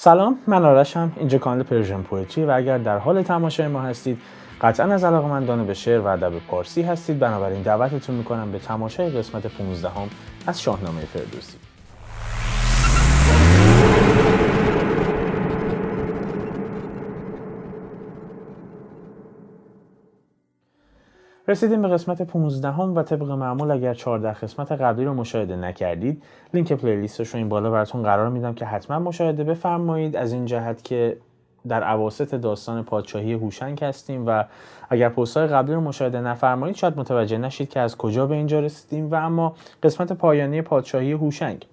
سلام، من آرشم. اینجا کانال پرژن پوئتری و اگر در حال تماشای ما هستید قطعا از علاقه‌مندان به شعر و ادب پارسی هستید. بنابراین دعوتتون میکنم به تماشای قسمت 15 از شاهنامه فردوسی. رسیدیم به قسمت 15 و طبق معمول اگر 14 قسمت قبلی رو مشاهده نکردید لینک پلیلیستش رو این بالا براتون قرار میدم که حتما مشاهده بفرمایید، از این جهت که در اواسط داستان پادشاهی هوشنگ هستیم و اگر پست‌های قبلی رو مشاهده نفرمایید شاید متوجه نشید که از کجا به اینجا رسیدیم. و اما قسمت پایانی پادشاهی هوشنگ،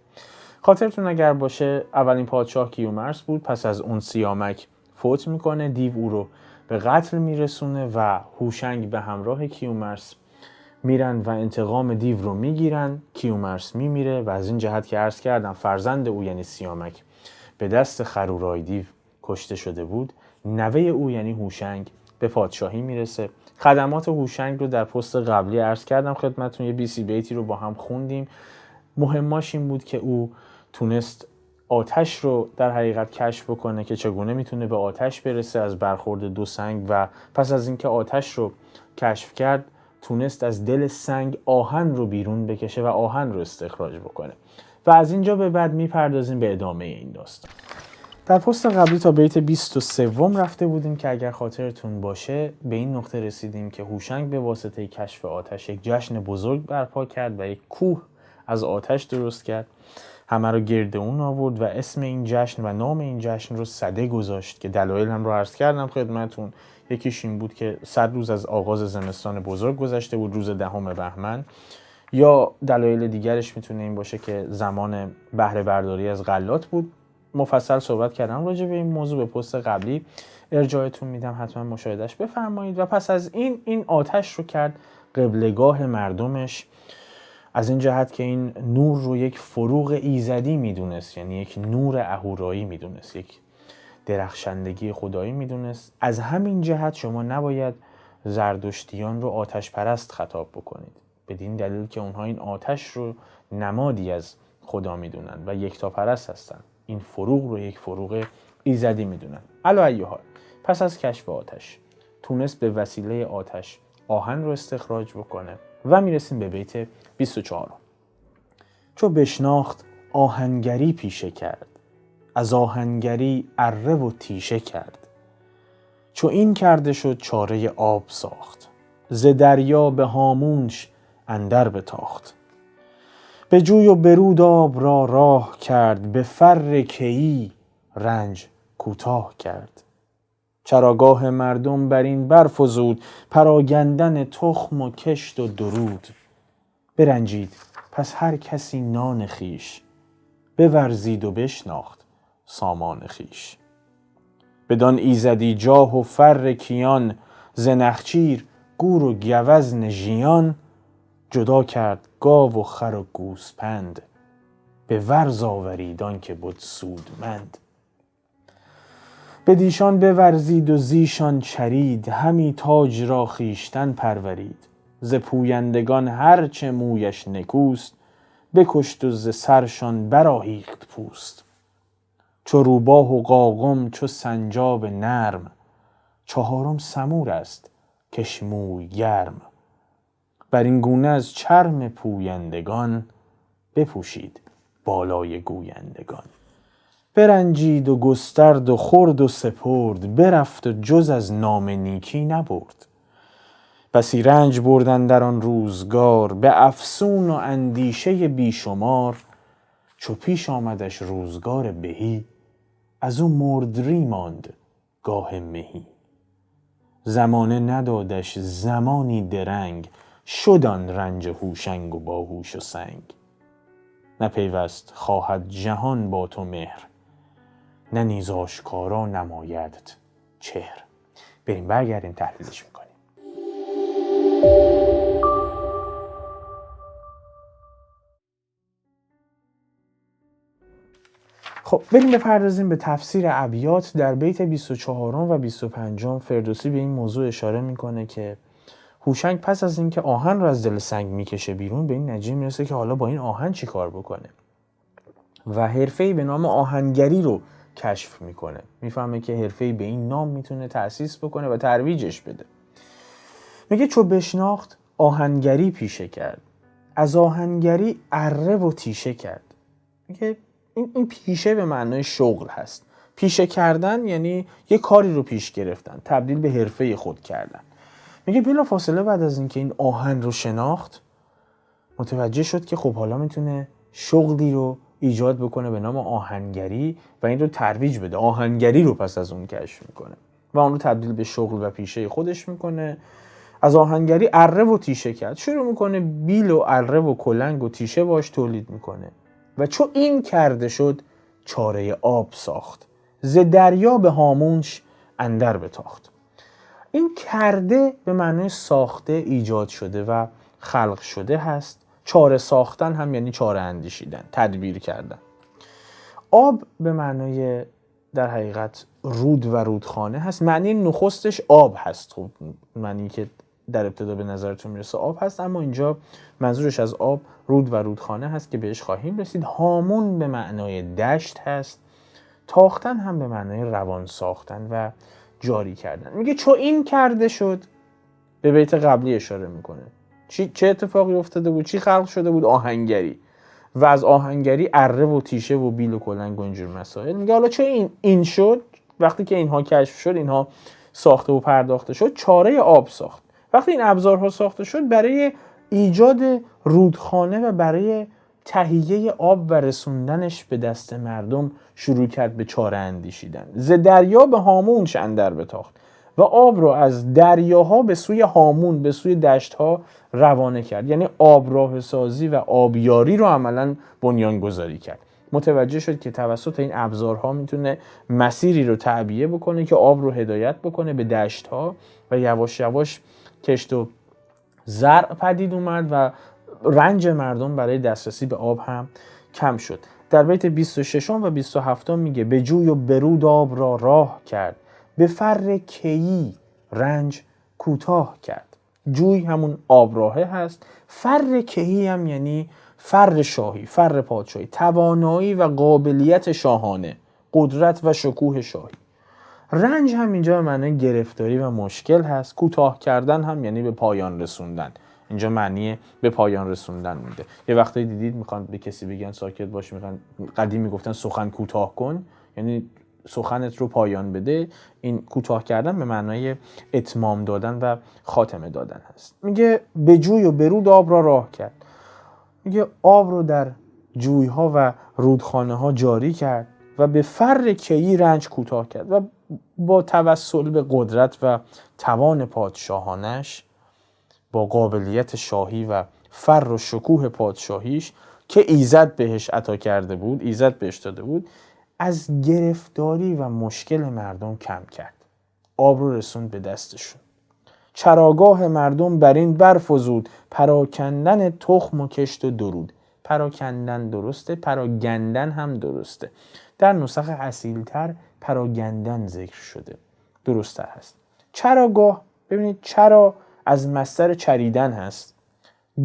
خاطرتون اگر باشه اولین پادشاه کیومرث بود. پس از اون سیامک فوت میکنه، دیو او رو به قتل میرسونه و هوشنگ به همراه کیومرث میرن و انتقام دیو رو میگیرن. کیومرث میمیره و از این جهت که عرض کردم فرزند او یعنی سیامک به دست خرورای دیو کشته شده بود. نوه او یعنی هوشنگ به پادشاهی میرسه. خدمات هوشنگ رو در پست قبلی عرض کردم خدمتتون، یه 20 بیتی رو با هم خوندیم. مهماش این بود که او تونست آتش رو در حقیقت کشف بکنه که چگونه میتونه به آتش برسه از برخورد دو سنگ، و پس از اینکه آتش رو کشف کرد تونست از دل سنگ آهن رو بیرون بکشه و آهن رو استخراج بکنه. و از اینجا به بعد میپردازیم به ادامه این داستان. در پست قبلی تا بیت 23 رفته بودیم که اگر خاطرتون باشه به این نقطه رسیدیم که هوشنگ به واسطه کشف آتش یک جشن بزرگ برپا کرد و یک کوه از آتش درست کرد، همه رو گرد اون آورد و اسم این جشن و نام این جشن رو سده گذاشت که دلایل هم رو عرض کردم خدمتون. یکیش این بود که 100 روز از آغاز زمستان بزرگ گذشته بود، روز 10 بهمن. یا دلایل دیگرش میتونه این باشه که زمان بهره برداری از غلات بود. مفصل صحبت کردم راجع به این موضوع، به پست قبلی ارجاعتون میدم، حتما مشاهدهش بفرمایید. و پس از این آتش رو کرد قبلگاه مردمش، از این جهت که این نور رو یک فروغ ایزدی میدونست، یعنی یک نور اهورایی میدونست، یک درخشندگی خدایی میدونست. از همین جهت شما نباید زردشتیان رو آتش پرست خطاب بکنید، بدین دلیل که اونها این آتش رو نمادی از خدا میدونن و یکتا پرست هستن. این فروغ رو یک فروغ ایزدی میدونن. علی ای حال، پس از کشف آتش تونست به وسیله آتش آهن رو استخراج بکنه و میرسیم به بیت 24. چو بشناخت آهنگری پیشه کرد، از آهنگری اره و تیشه کرد. چو این کرده شد چاره آب ساخت، ز دریا به هامونش اندر بتاخت. به جوی و برود آب را راه کرد، به فر کیی رنج کوتاه کرد. چراگاه مردم بر این برفزود، پراگندن تخم و کشت و درود. برنجید پس هر کسی نان خویش، بورزید و بشناخت سامان خویش. بدان ایزدی جاه و فر کیان، ز نخچیر گور و گوزن ژیان. جدا کرد گاو و خر و گوسپند، به ورز آورید آنکه بد سودمند. بدیشان بورزید و زیشان چرید، همی تاج را خویشتن پرورید. ز پویندگان هر چه مویش نکوست، بکشت و ز سرشان برآهیخت پوست. چو روباه و قاقم چو سنجاب نرم، چهارم سمور است کش موی گرم. بر این گونه از چرم پویندگان، بپوشید بالای گویندگان. برنجید و گسترد و خورد و سپرد، برفت و جز از نام نیکی نبرد. بسی رنج بردن در آن روزگار، به افسون و اندیشه بیشمار. چو پیش آمدش روزگار بهی، از او مردری ماند گاه مهی. زمانه ندادش زمانی درنگ، شد آن رنج هوشنگ و باهوش و سنگ. نپیوست خواهد جهان با تو مهر، نه نیز آشکارا نمایدت چهر. بریم برگردیم تحلیلش میکنیم. خب بریم بپردازیم به تفسیر ابیات. در بیت 24 و 25 فردوسی به این موضوع اشاره میکنه که هوشنگ پس از اینکه آهن رو از دل سنگ میکشه بیرون، به این نتیجه میرسه که حالا با این آهن چی کار بکنه و حرفه‌ای به نام آهنگری رو کشف میکنه، میفهمه که حرفه‌ای به این نام میتونه تأسیس بکنه و ترویجش بده. میگه چو بشناخت آهنگری پیشه کرد، از آهنگری اره و تیشه کرد. میگه این پیشه به معنای شغل هست. پیشه کردن یعنی یه کاری رو پیش گرفتن، تبدیل به حرفه خود کردن. میگه بلا فاصله بعد از اینکه این آهن رو شناخت، متوجه شد که خب حالا میتونه شغلی رو ایجاد بکنه به نام آهنگری و این رو ترویج بده. آهنگری رو پس از اون کشف میکنه و اون رو تبدیل به شغل و پیشه خودش میکنه. از آهنگری اره و تیشه کرد. شروع میکنه بیل و اره و کلنگ و تیشه باش تولید میکنه و چو این کرده شد چاره آب ساخت، ز دریا به هامونش اندر بتاخت. این کرده به معنی ساخته، ایجاد شده و خلق شده هست. چاره ساختن هم یعنی چاره اندیشیدن، تدبیر کردن. آب به معنی در حقیقت رود و رودخانه هست. معنی نخستش آب هست. خب معنی که در ابتدا به نظرتون میرسه آب هست، اما اینجا منظورش از آب رود و رودخانه هست که بهش خواهیم رسید. هامون به معنای دشت هست. تاختن هم به معنای روان ساختن و جاری کردن. میگه چو این کرده شد، به بیت قبلی اشاره میکنه. چه اتفاقی افتاده بود؟ چی خلق شده بود؟ آهنگری. و از آهنگری اره و تیشه و بیل و کلنگ و اینجور مسائل. میگه حالا چه این شد؟ وقتی که اینها کشف شد، اینها ساخته و پرداخته شد، چاره آب ساخت. وقتی این ابزارها ساخته شد، برای ایجاد رودخانه و برای تهیه آب و رسوندنش به دست مردم شروع کرد به چاره اندیشیدن. ز دریا به هامونش اندر بتاخت و آب رو از دریاها به سوی هامون، به سوی دشتها روانه کرد. یعنی آب راه سازی و آبیاری رو عملاً بنیان گذاری کرد. متوجه شد که توسط این ابزارها میتونه مسیری رو تعبیه بکنه که آب رو هدایت بکنه به دشتها و یواش یواش کشت و زرع پدید اومد و رنج مردم برای دسترسی به آب هم کم شد. در بیت 26 و 27 میگه به جوی و برود آب را راه کرد، به فر کیی رنج کوتاه کرد. جوی همون آبراهه هست. فر کیی هم یعنی فر شاهی، فر پادشاهی، توانایی و قابلیت شاهانه، قدرت و شکوه شاهی. رنج هم اینجا به معنی گرفتاری و مشکل هست. کوتاه کردن هم یعنی به پایان رسوندن. اینجا معنی به پایان رسوندن میده. یه وقتی دیدید میخوان به کسی بگن ساکت باش، میخوان قدیم میگفتن سخن کوتاه کن، یعنی سخنت رو پایان بده. این کوتاه کردن به معنای اتمام دادن و خاتمه دادن هست. میگه به جوی و برود آب را راه کرد. میگه آب رو در جویها و رودخانه ها جاری کرد و به فر کیی رنج کوتاه کرد و با توسل به قدرت و توان پادشاهانش، با قابلیت شاهی و فر و شکوه پادشاهیش که ایزد بهش عطا کرده بود، ایزد بهش داده بود، از گرفتاری و مشکل مردم کم کرد. آب رو رسوند به دستشون. چراگاه مردم بر این برفزود، پراکندن تخم و کشت و درود. پراکندن درسته، پراگندن هم درسته. در نسخ اصیلتر پراگندن ذکر شده، درسته هست. چراگاه، ببینید چرا از مصدر چریدن هست،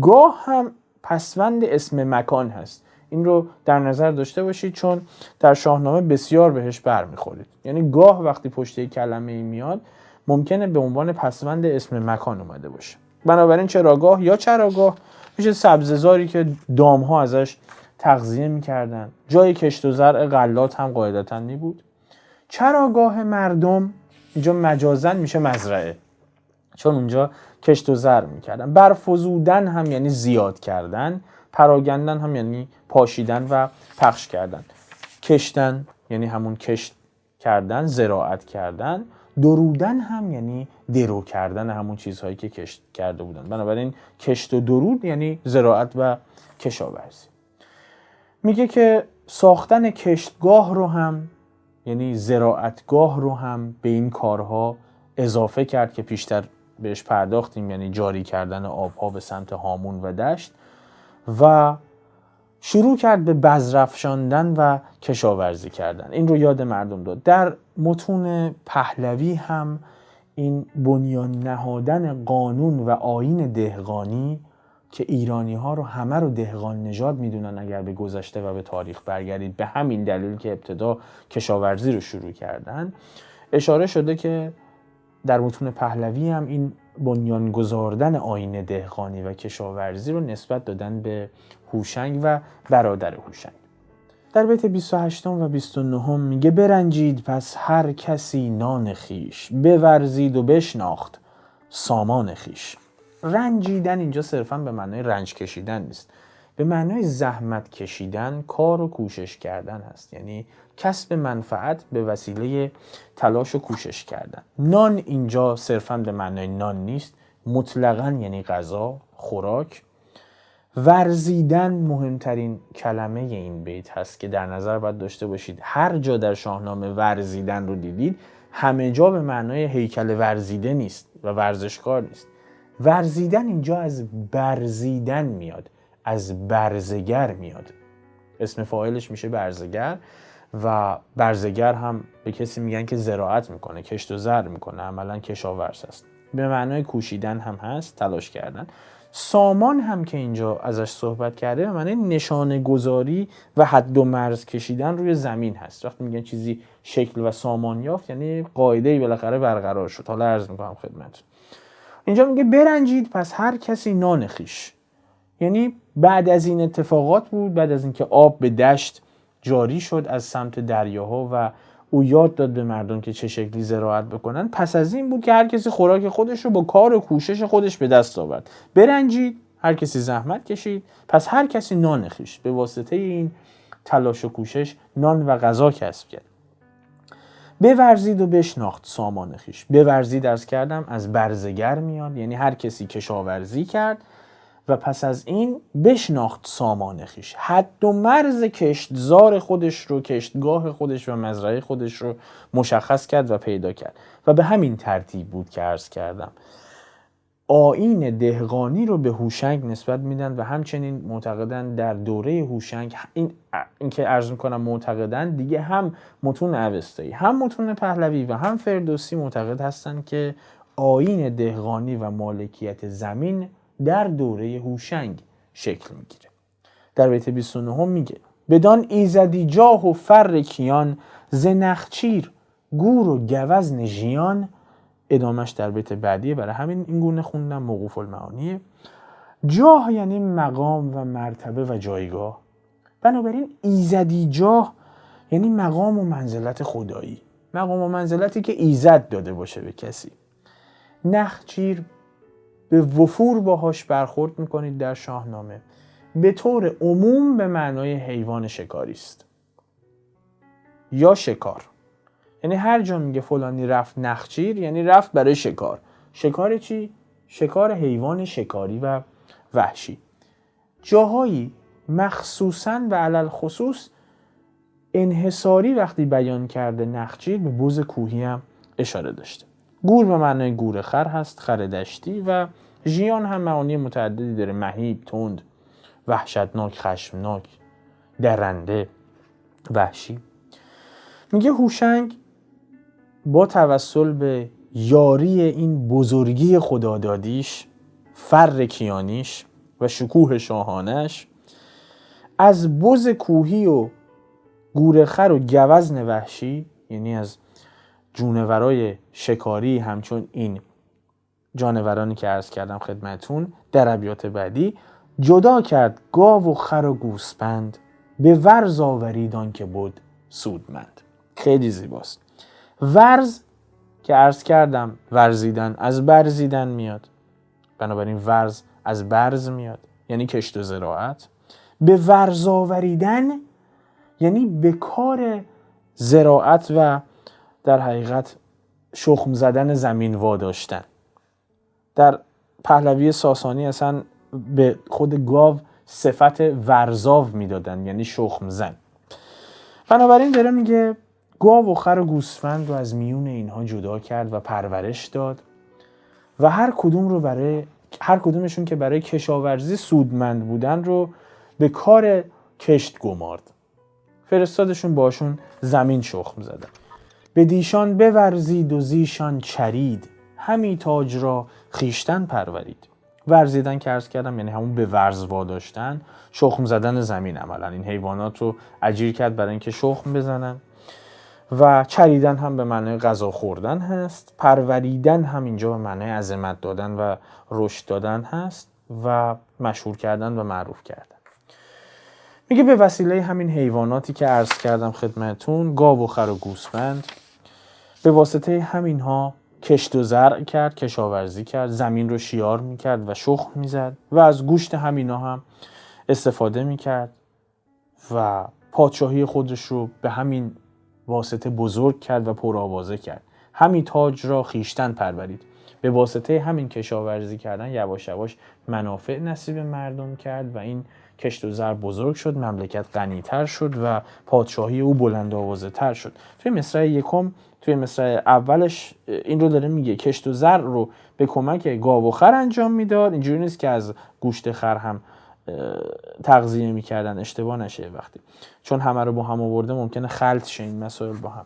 گاه هم پسوند اسم مکان هست. این رو در نظر داشته باشید چون در شاهنامه بسیار بهش برمیخورید. یعنی گاه وقتی پشت یک کلمه میاد ممکنه به عنوان پسوند اسم مکان اومده باشه. بنابراین چراگاه یا چراگاه میشه سبززاری که دامها ازش تغذیه میکردن. جای کشت و زرع غلات هم قاعدتاً میبود. چراگاه مردم اینجا مجازاً میشه مزرعه، چون اونجا کشت و زرع میکردن. برفزودن هم یعنی زیاد کردن. پراگندن هم یعنی پاشیدن و پخش کردن. کشتن یعنی همون کشت کردن، زراعت کردن. درودن هم یعنی درو کردن همون چیزهایی که کشت کرده بودن. بنابراین کشت و درود یعنی زراعت و کشاورزی. میگه که ساختن کشتگاه رو هم یعنی زراعتگاه رو هم به این کارها اضافه کرد که پیشتر بهش پرداختیم، یعنی جاری کردن آبها به سمت هامون و دشت، و شروع کرد به بذر افشاندن و کشاورزی کردن. این رو یاد مردم داد. در متون پهلوی هم این بنیان نهادن قانون و آیین دهقانی که ایرانی ها رو همه رو دهقان نژاد میدونن اگر به گذشته و به تاریخ برگردید، به همین دلیل که ابتدا کشاورزی رو شروع کردن، اشاره شده که در متون پهلوی هم این بنیان گذاردن آیین دهقانی و کشاورزی رو نسبت دادن به هوشنگ و برادر هوشنگ. در بیت 28 و 29 میگه برنجید پس هر کسی نان خیش، بورزید و بشناخت سامان خیش. رنجیدن اینجا صرفاً به معنای رنج کشیدن نیست، به معنای زحمت کشیدن، کار و کوشش کردن هست، یعنی کسب منفعت به وسیله تلاش و کوشش کردن. نان اینجا صرفاً به معنای نان نیست، مطلقاً یعنی غذا، خوراک. ورزیدن مهمترین کلمه این بیت هست که در نظر باید داشته باشید. هر جا در شاهنامه ورزیدن رو دیدید، همه جا به معنای هیکل ورزیده نیست و ورزشکار نیست. ورزیدن اینجا از برزیدن میاد، از برزگر میاد. اسم فاعلش میشه برزگر و برزگر هم به کسی میگن که زراعت میکنه، کشت و زر میکنه، عملا کشاورز هست. به معنای کوشیدن هم هست، تلاش کردن. سامان هم که اینجا ازش صحبت کرده به معنی نشانه گذاری و حد و مرز کشیدن روی زمین هست. وقتی میگن چیزی شکل و سامان یافت، یعنی قاعده‌ای بالاخره برقرار شد. حالا عرض میکنم خدمتتون. اینجا میگه برنجید پس هر کسی نان خویش، یعنی بعد از این اتفاقات بود، بعد از اینکه آب به دشت جاری شد از سمت دریاها و او یاد داد به مردم که چه شکلی زراعت بکنن، پس از این بود که هر کسی خوراک خودش رو با کار و کوشش خودش به دست آورد. برنجید، هر کسی زحمت کشید، پس هر کسی نان خویش، به واسطه این تلاش و کوشش نان و غذا کسب کرد. بورزید و بشناخت سامان خویش. بورزید عرض کردم از برزگر میاد، یعنی هر کسی کشاورزی کرد و پس از این بشناخت سامان خویش، حد و مرز کشتزار خودش رو، کشتگاه خودش و مزرعه خودش رو مشخص کرد و پیدا کرد. و به همین ترتیب بود که عرض کردم آیین دهقانی رو به هوشنگ نسبت میدن و همچنین معتقدن در دوره هوشنگ، این که عرض میکنم معتقدن دیگه، هم متون اوستایی، هم متون پهلوی و هم فردوسی معتقد هستن که آیین دهقانی و مالکیت زمین در دوره هوشنگ شکل میگیره. در بیت 29 میگه بدان ایزدی جاه و فر کیان، ز نخچیر گور و گوزن ژیان. ادامش در بیت بعدیه، برای همین این گونه خوندم، موقوف المعانیه. جاه یعنی مقام و مرتبه و جایگاه، بنابراین ایزدی جاه یعنی مقام و منزلت خدایی، مقام و منزلتی که ایزد داده باشه به کسی. نخچیر به وفور باهاش برخورد میکنید در شاهنامه، به طور عموم به معنای حیوان شکاری است یا شکار. یعنی هر جا میگه فلانی رفت نخچیر، یعنی رفت برای شکار. شکار چی؟ شکار حیوان شکاری و وحشی. جاهایی مخصوصاً و علل خصوص انحصاری وقتی بیان کرده نخچیر، به بز کوهی هم اشاره داشته. گور به معنای گور خر هست، خر دشتی، و ژیان هم معانی متعددی داره، مهیب، تند، وحشتناک، خشمناک، درنده، وحشی. میگه هوشنگ با توسل به یاری این بزرگی خدادادیش، فر کیانیش و شکوه شاهانش، از بز کوهی و گورخر و گوزن وحشی، یعنی از جونورای شکاری همچون این جانورانی که عرض کردم خدمتون در ابیات بعدی، جدا کرد گاو و خر و گوسپند، به ورز آورید آن که بود سودمند. خیلی زیباست. ورز که عرض کردم ورزیدن از برزیدن میاد، بنابراین ورز از برز میاد، یعنی کشت و زراعت. به ورز آوریدن یعنی به کار زراعت و در حقیقت شخم زدن زمین واداشتن. در پهلوی ساسانی اصلا به خود گاو صفت ورزاو میدادن، یعنی شخم زن. بنابراین داره میگه گاو و خر و گوسفند رو از میون اینها جدا کرد و پرورش داد و هر کدومشون که برای کشاورزی سودمند بودن رو به کار کشت گمارد. فرستادشون باشون زمین شخم زدن. به دیشان بورزید و زیشان چرید، همی تاج را خیشتن پرورید. ورزیدن که عرض کردم یعنی همون به ورز واداشتن، شخم زدن زمین عملا این حیوانات رو اجیر کرد برای اینکه شخم بزنن. و چریدن هم به معنای غذا خوردن هست. پروریدن هم اینجا به معنای عظمت دادن و رشد دادن هست و مشهور کردن و معروف کردن. میگه به وسیله همین حیواناتی که عرض کردم خدمتون، گاو و خر و گوسفند، به واسطه همینها کشت و زرع کرد، کشاورزی کرد، زمین رو شیار میکرد و شخم میزد و از گوشت همینا هم استفاده میکرد و پادشاهی خودش رو به همین واسطه بزرگ کرد و پرآوازه کرد. همین تاج را خیشتن پرورید. به واسطه همین کشاورزی کردن یواش یواش منافع نصیب مردم کرد و این کشت و زرع بزرگ شد، مملکت غنی‌تر شد و پادشاهی او بلند آوازه تر شد. توی مصرع یکم، توی مصرع اولش این رو داره میگه کشت و زرع رو به کمک گاو و خر انجام میداد. اینجوری نیست که از گوشت خر هم تغذیه میکردن، اشتباه نشه وقتی، چون همه رو با هم آورده ممکنه خلط شه این مسائل با هم.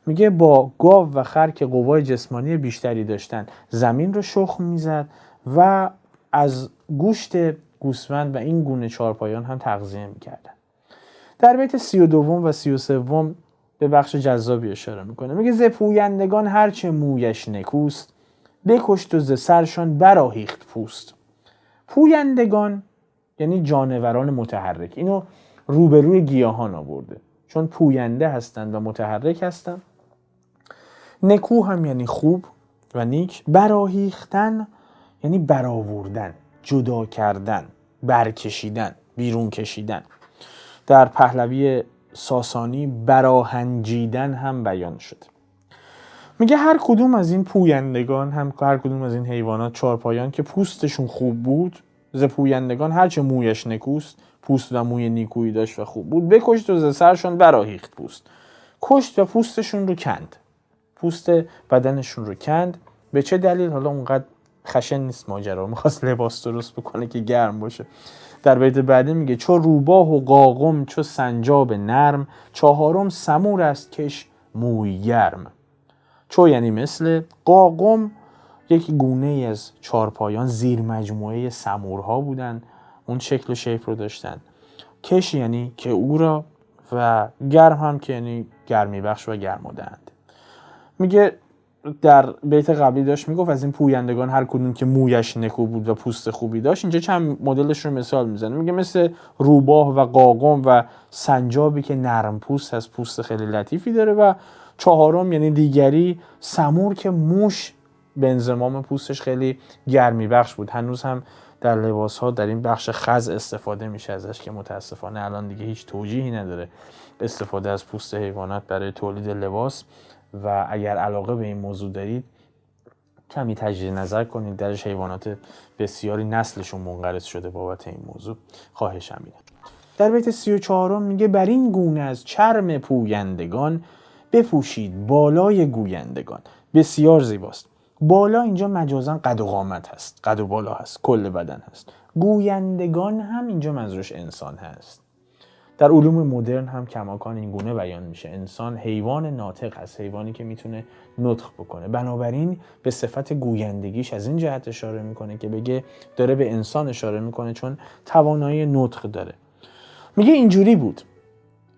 میگه با گاو و خر که قوای جسمانی بیشتری داشتن زمین رو شخم میزد و از گوشت گوسفند و این گونه چارپایان هم تغذیه میکردن. در بیت 32 و 33 به بخش جذابی اشاره میکنه. میگه ز پویندگان هرچه مویش نکوست، بکشت و ز سرشان براهیخت پوست. پویندگان یعنی جانوران متحرک. اینو روبروی گیاهان آورده چون پوینده هستند و متحرک هستند. نکو هم یعنی خوب و نیک. براهیختن یعنی برآوردن، جدا کردن، برکشیدن، بیرون کشیدن. در پهلوی ساسانی براهنجیدن هم بیان شد. میگه هر کدوم از این پویندگان، هم هر کدوم از این حیوانات چارپایان که پوستشون خوب بود، ز پویندگان هرچه مویش نکوست، پوست و موی نیکویی داشت و خوب بود، بکشت و ز سرشان براهیخت پوست. کشت و پوستشون رو کند، پوست بدنشون رو کند. به چه دلیل؟ حالا اونقدر خشن نیست ماجرا، میخواست لباس درست بکنه که گرم باشه. در بیت بعدی میگه چو روباه و قاقم چو سنجاب نرم، چهارم سمور است کش موی گرم. چو یعنی مثل، قاقم یک گونه ای از چارپایان زیر مجموعه سمورها بودن، اون شکل و شیپ رو داشتن. کش یعنی که او را، و گرم هم که یعنی گرمی بخش و گرمادهنده. میگه در بیت قبلی داشت میگفت از این پویندگان هر کدوم که مویش نکو بود و پوست خوبی داشت. اینجا چند مدلش رو مثال میزنه. میگه مثل روباه و قاقم و سنجابی که نرم پوست هست، پوست خیلی لطیفی داره. و چهارم یعنی دیگری سمور که موش به انضمام پوستش خیلی گرمی بخش بود. هنوز هم در لباس ها در این بخش خز استفاده میشه ازش که متاسفانه الان دیگه هیچ توجیهی نداره استفاده از پوست حیوانات برای تولید لباس. و اگر علاقه به این موضوع دارید کمی تجدید نظر کنید، درش حیوانات بسیاری نسلشون منقرض شده بابت این موضوع، خواهشم اینه. در بیت 34 میگه بر این گونه از چرم پویندگان بپوشید بالای گویندگان. بسیار زیباست. بالا اینجا مجازاً قد و قامت هست، قد و بالا هست، کل بدن هست. گویندگان هم اینجا منظورش انسان هست. در علوم مدرن هم کماکان این گونه بیان میشه. انسان حیوان ناطق است، حیوانی که میتونه نطق بکنه. بنابراین به صفت گویندگیش از این جهت اشاره میکنه که بگه داره به انسان اشاره میکنه چون توانایی نطق داره. میگه اینجوری بود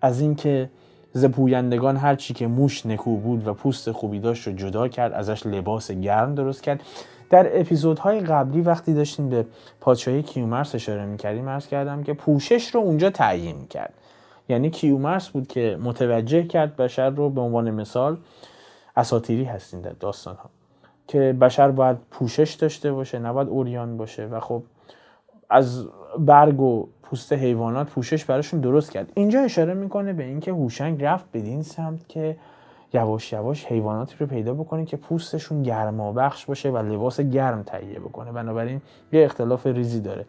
از اینکه ز پویندگان هر چی که موش نکو بود و پوست خوبی داشت رو جدا کرد، ازش لباس گرم درست کرد. در اپیزودهای قبلی وقتی داشتیم به پادشاهی کیومرث اشاره میکردیم عرض کردم که پوشش رو اونجا تعیین کرد. یعنی کیومرث بود که متوجه کرد بشر رو، به عنوان مثال اساطیری هستین در داستان ها که بشر باید پوشش داشته باشه، نباید عریان باشه و خب از برگ و پوست حیوانات پوشش براشون درست کرد. اینجا اشاره میکنه به اینکه هوشنگ رفت بدین سمت که یواش یواش حیواناتی رو پیدا بکنه که پوستشون گرمابخش باشه و لباس گرم تهیه بکنه. بنابراین یه اختلاف ریزی داره.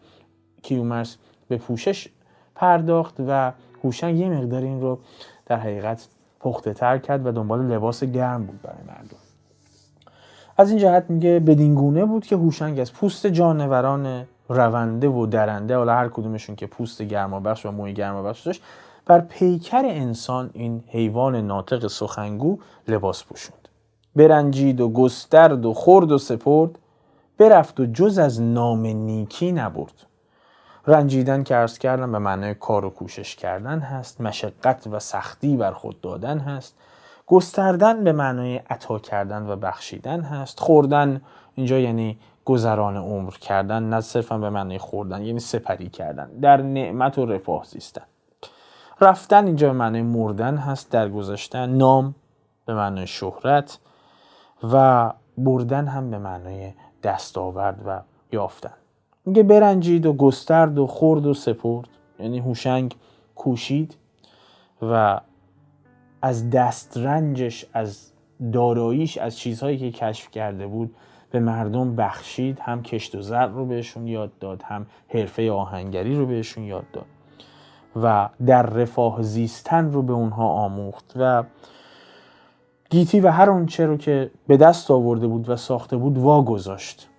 کیومرث به پوشش پرداخت و هوشنگ یه مقدار این رو در حقیقت پخته تر کرد و دنبال لباس گرم بود برای مردم. از این جهت میگه بدین گونه بود که هوشنگ از پوست جانوران رونده و درنده، حالا هر کدومشون که پوست گرمابخش و موی گرمابخش داشت، بر پیکر انسان این حیوان ناطق سخنگو لباس پوشوند. برنجید و گسترد و خورد و سپرد، برفت و جز از نام نیکی نبرد. رنجیدن که عرض کردم به معنای کار و کوشش کردن هست، مشقت و سختی بر خود دادن هست. گستردن به معنای عطا کردن و بخشیدن هست. خوردن اینجا یعنی گذران عمر کردن، نه صرفا به معنای خوردن، یعنی سپری کردن، در نعمت و رفاه زیستن. رفتن اینجا به معنای مردن هست، درگذشتن. نام به معنای شهرت و بردن هم به معنای دستاورد و یافتن. میگه برنجید و گسترد و خورد و سپرد، یعنی هوشنگ کوشید و از دسترنجش، از داراییش، از چیزهایی که کشف کرده بود به مردم بخشید. هم کشت و زر رو بهشون یاد داد، هم حرفه آهنگری رو بهشون یاد داد و در رفاه زیستن رو به اونها آموخت و گیتی و هر اونچه رو که به دست آورده بود و ساخته بود واگذاشت،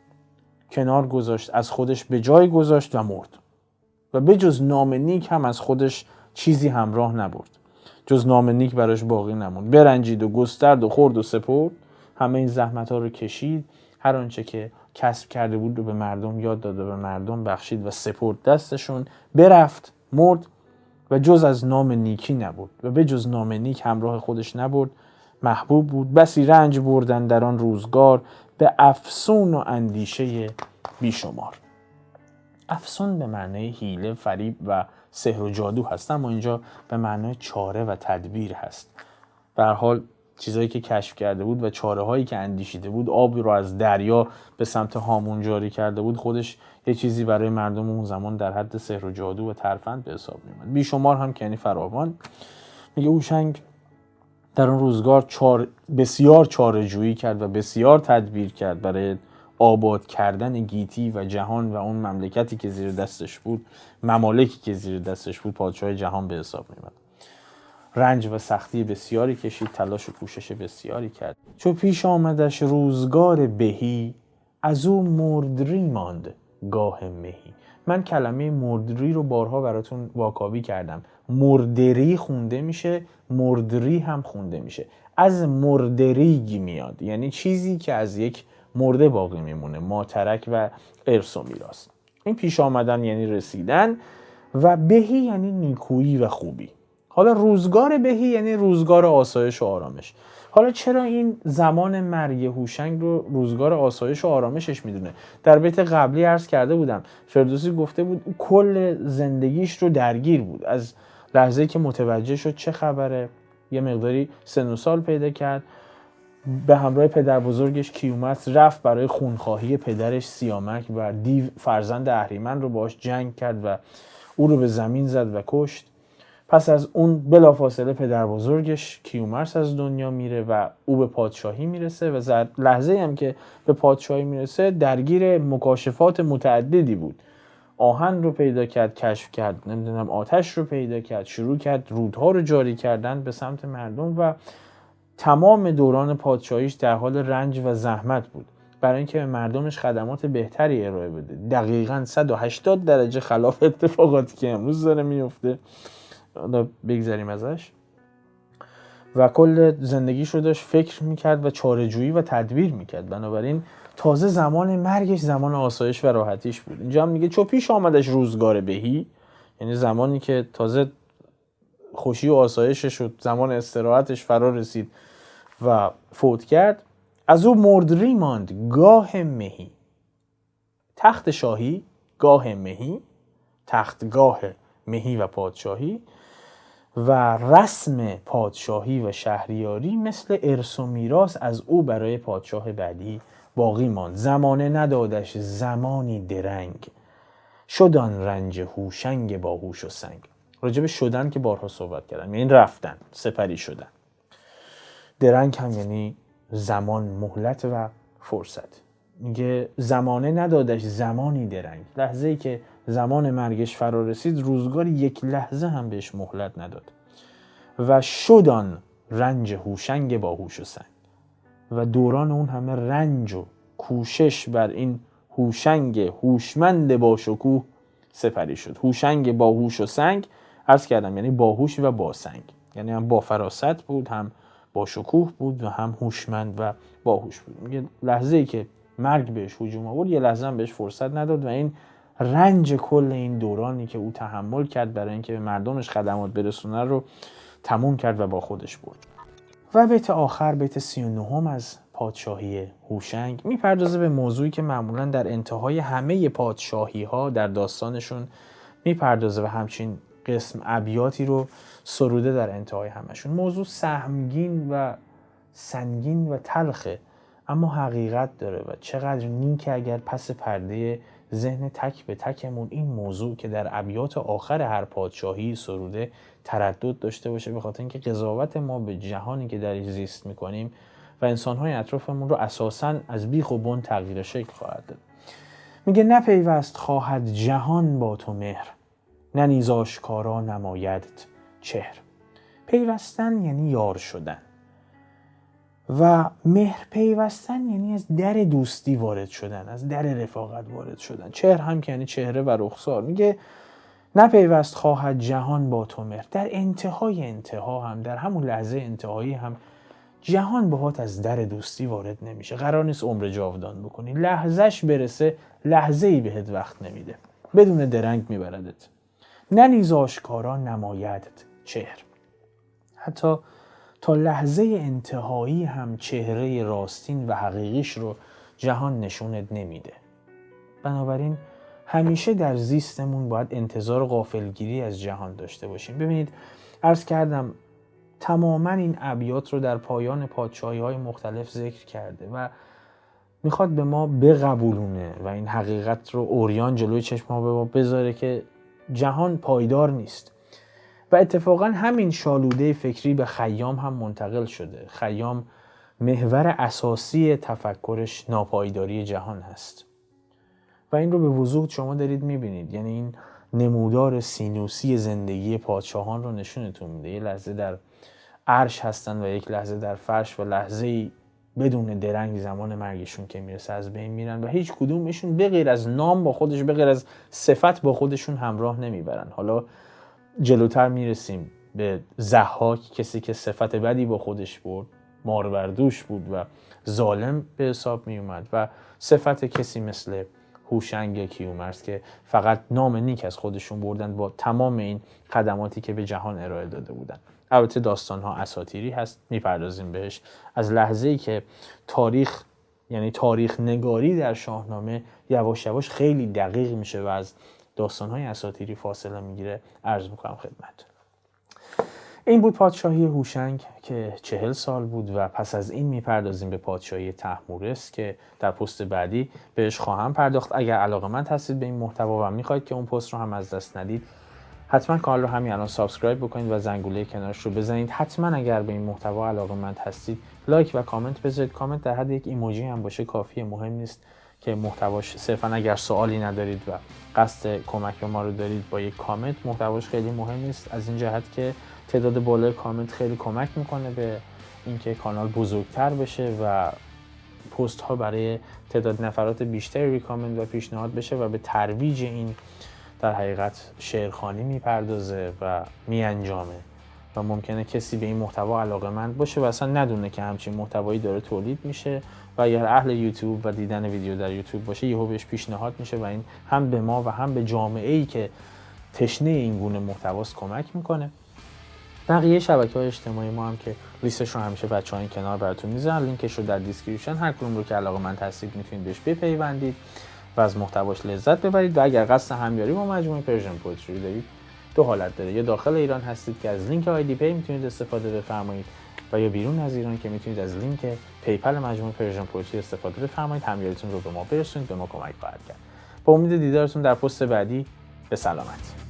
کنار گذاشت، از خودش به جای گذاشت و مرد و به جز نام نیک هم از خودش چیزی همراه نبرد. جز نام نیک براش باقی نموند. برنجید و گسترد و خورد و سپرد، همه این زحمت ها رو کشید، هر آنچه که کسب کرده بود رو به مردم یاد داد و به مردم بخشید و سپرد دستشون. برفت، مرد و جز از نام نیکی نبرد و به جز نام نیک همراه خودش نبرد. محبوب بود، بسی رنج بردن در آن روزگار، به افسون و اندیشه بیشمار. افسون به معنای حیله، فریب و سحر و جادو هست، اما اینجا به معنای چاره و تدبیر هست. به هر حال چیزایی که کشف کرده بود و چاره هایی که اندیشیده بود، آبی رو از دریا به سمت هامون جاری کرده بود، خودش یه چیزی برای مردم اون زمان در حد سحر و جادو و ترفند به حساب میومد. بیشمار هم که یعنی فراوان. میگه هوشنگ در اون روزگار بسیار چاره‌جویی کرد و بسیار تدبیر کرد برای آباد کردن گیتی و جهان و اون مملکتی که زیر دستش بود، ممالکی که زیر دستش بود، پادشاه جهان به حساب می‌آمد. رنج و سختی بسیاری کشید، تلاش و کوشش بسیاری کرد. چو پیش آمدش روزگار بهی، از او مردری ماند گاه مهی. من کلمه مردری رو بارها براتون واکاوی کردم. مردری خونده میشه، مردری هم خونده میشه. از مردریگ میاد، یعنی چیزی که از یک مرده باقی میمونه، ماترک و ارث و میراث. این پیش آمدن یعنی رسیدن و بهی یعنی نیکویی و خوبی. حالا روزگار بهی یعنی روزگار آسایش و آرامش. حالا چرا این زمان مرگ هوشنگ رو روزگار آسایش و آرامشش میدونه؟ در بیت قبلی عرض کرده بودم فردوسی گفته بود کل زندگیش رو درگیر بود. از لحظه‌ای که متوجه شد چه خبره، یه مقداری سن و سال پیدا کرد، به همراه پدر بزرگش کیومرث رفت برای خونخواهی پدرش سیامک و دیو فرزند اهریمن رو باش جنگ کرد و او رو به زمین زد و کشت. پس از اون بلافاصله پدر بزرگش کیومرث از دنیا میره و او به پادشاهی میرسه و لحظه هم که به پادشاهی میرسه درگیر مکاشفات متعددی بود. آهن رو پیدا کرد، کشف کرد، نمیدونم آتش رو پیدا کرد، شروع کرد رودها رو جاری کردن به سمت مردم و تمام دوران پادشاهیش در حال رنج و زحمت بود برای اینکه به مردمش خدمات بهتری ارائه بده. دقیقاً 180 درجه خلاف اتفاقاتی که امروز داره میفته. حالا بگذاریم ازش. و کل زندگیش رو داشت فکر میکرد و چاره‌جویی و تدبیر میکرد. بنابراین تازه زمان مرگش زمان آسایش و راحتیش بود. اینجا هم میگه چو پیش آمدش روزگار بهی، یعنی زمانی که تازه خوشی و آسایشش شد، زمان استراحتش فرا رسید و فوت کرد. از او مردری ماند گاه مهی. تخت شاهی، گاه مهی، تختگاه مهی و پادشاهی و رسم پادشاهی و شهریاری مثل ارث و میراث از او برای پادشاه بعدی باقی ماند. زمانه ندادش زمانی درنگ، شدان رنج هوشنگ با هوش و سنگ. راجب شدن که بارها صحبت کردم، یعنی رفتن، سپری شدن. درنگ هم یعنی زمان، مهلت و فرصت. میگه زمانه ندادش زمانی درنگ، لحظه‌ای که زمان مرگش فرا رسید روزگار یک لحظه هم بهش مهلت نداد. و شدان رنج هوشنگ با هوش و سنگ، و دوران اون همه رنج و کوشش بر این هوشنگ هوشمند با شکوه سپری شد. هوشنگ با هوش و سنگ عرض کردم یعنی باهوش و با سنگ، یعنی هم با فراست بود، هم با شکوه بود و هم هوشمند و باهوش بود. میگه لحظه‌ای که مرگ بهش هجوم آورد یه لحظه هم بهش فرصت نداد و این رنج کل این دورانی که او تحمل کرد برای اینکه به مردمش خدمات برسونه رو تموم کرد و با خودش برد. و بیت آخر، بیت 39 از پادشاهی هوشنگ میپردازه به موضوعی که معمولا در انتهای همه پادشاهی ها در داستانشون میپردازه و همچین قسم ابیاتی رو سروده در انتهای همشون. موضوع سهمگین و سنگین و تلخه، اما حقیقت داره و چقدر نیکه اگر پس پرده ذهن تک به تکمون این موضوع که در ابیات آخر هر پادشاهی سروده تردد داشته باشه، به خاطر اینکه قضاوت ما به جهانی که درش زیست میکنیم و انسانهای اطرافمون رو اساساً از بیخ و بن تغییر شکل خواهد داد. میگه نپیوست خواهد جهان با تو مهر، نه نیز آشکارا نمایدت چهر. پیوستن یعنی یار شدن و مهر پیوستن یعنی از در دوستی وارد شدن، از در رفاقت وارد شدن. چهر هم که یعنی چهره و رخسار. میگه نپیوست خواهد جهان با تو مهر. در انتهای انتها هم، در همون لحظه انتهایی هم جهان باهات از در دوستی وارد نمیشه. قرار نیست عمر جاودان بکنی. لحظهش برسه لحظه‌ای بهت وقت نمیده، بدون درنگ میبردت. نه نیز آشکارا نمایدت چهر. حتی تا لحظه انتهایی هم چهره راستین و حقیقیش رو جهان نشونت نمیده. بنابراین همیشه در زیستمون باید انتظار غافلگیری از جهان داشته باشیم. ببینید، عرض کردم تماما این ابیات رو در پایان پادشاهی‌های مختلف ذکر کرده و میخواد به ما بقبولونه و این حقیقت رو عریان جلوی چشم ما به ما بذاره که جهان پایدار نیست. و اتفاقا همین شالوده فکری به خیام هم منتقل شده. خیام محور اساسی تفکرش ناپایداری جهان هست و این رو به وضوح شما دارید میبینید. یعنی این نمودار سینوسی زندگی پادشاهان رو نشونتون میده. یه لحظه در عرش هستن و یک لحظه در فرش و لحظه‌ای بدون درنگ زمان مرگشون که میرسه از بین میرن و هیچ کدومشون به غیر از نام با خودش، به غیر از صفت با خودشون همراه نمیبرن. حالا جلوتر میرسیم به ضحاک، کسی که صفت بدی با خودش برد، ماروردوش بود و ظالم به حساب می اومد، و صفت کسی مثل هوشنگ کیومرث که فقط نام نیک از خودشون بردن با تمام این خدماتی که به جهان ارائه داده بودن. البته داستان‌ها اساطیری هست، میپردازیم بهش از لحظه‌ای که تاریخ، یعنی تاریخ نگاری در شاهنامه یواش یواش خیلی دقیق میشه و از داستان‌های اساطیری فاصله میگیره. عرض میکنم خدمت. این بود پادشاهی هوشنگ که 40 سال بود و پس از این میپردازیم به پادشاهی طهمورث که در پست بعدی بهش خواهم پرداخت. اگر علاقه‌مند هستید به این محتوا و میخواید که اون پست رو هم از دست ندید، حتما کانال رو همین الان سابسکرایب بکنید و زنگوله کنارش رو بزنید. حتما اگر به این محتوا علاقه‌مند هستید لایک و کامنت بذارید. کامنت در حد یک ایموجی هم باشه کافیه، مهم نیست که محتواش، صرفا اگر سوالی ندارید و قصد کمک به ما رو دارید با یک کامنت، محتواش خیلی مهم نیست، از این جهت که تعداد بالای کامنت خیلی کمک میکنه به اینکه کانال بزرگتر بشه و پست ها برای تعداد نفرات بیشتری ریکامند و پیشنهاد بشه و به ترویج این در حقیقت شعرخوانی میپردازه و میانجامه و ممکنه کسی به این محتوا علاقه‌مند باشه و اصلا ندونه که همچین محتوایی داره تولید میشه و اگر اهل یوتیوب و دیدن ویدیو در یوتیوب باشه یهو بهش پیشنهاد میشه و این هم به ما و هم به جامعه‌ای که تشنه این گونه محتواست کمک میکنه. بقیه شبکه‌های اجتماعی ما هم که لیستش رو همیشه بچه‌ها این کنار براتون میذارن، لینکش رو در دیسکریپشن، هر کدوم رو که علاقه‌مند هستید میتونید بهش بپیوندید و از محتواش لذت ببرید. و اگر قصد همیاری با مجموعه پرژن پوئتری دارید، دو حالت داره: یا داخل ایران هستید که از لینک آیدی پی میتونید استفاده بفرمایید و یا بیرون از ایران که میتونید از لینک پیپل مجموعه پرژن پوئتری استفاده بفرمایید. همیاریتون رو به ما برسونید، به ما کمک خواهد کرد. با امید دیدارتون در پست بعدی. به سلامت.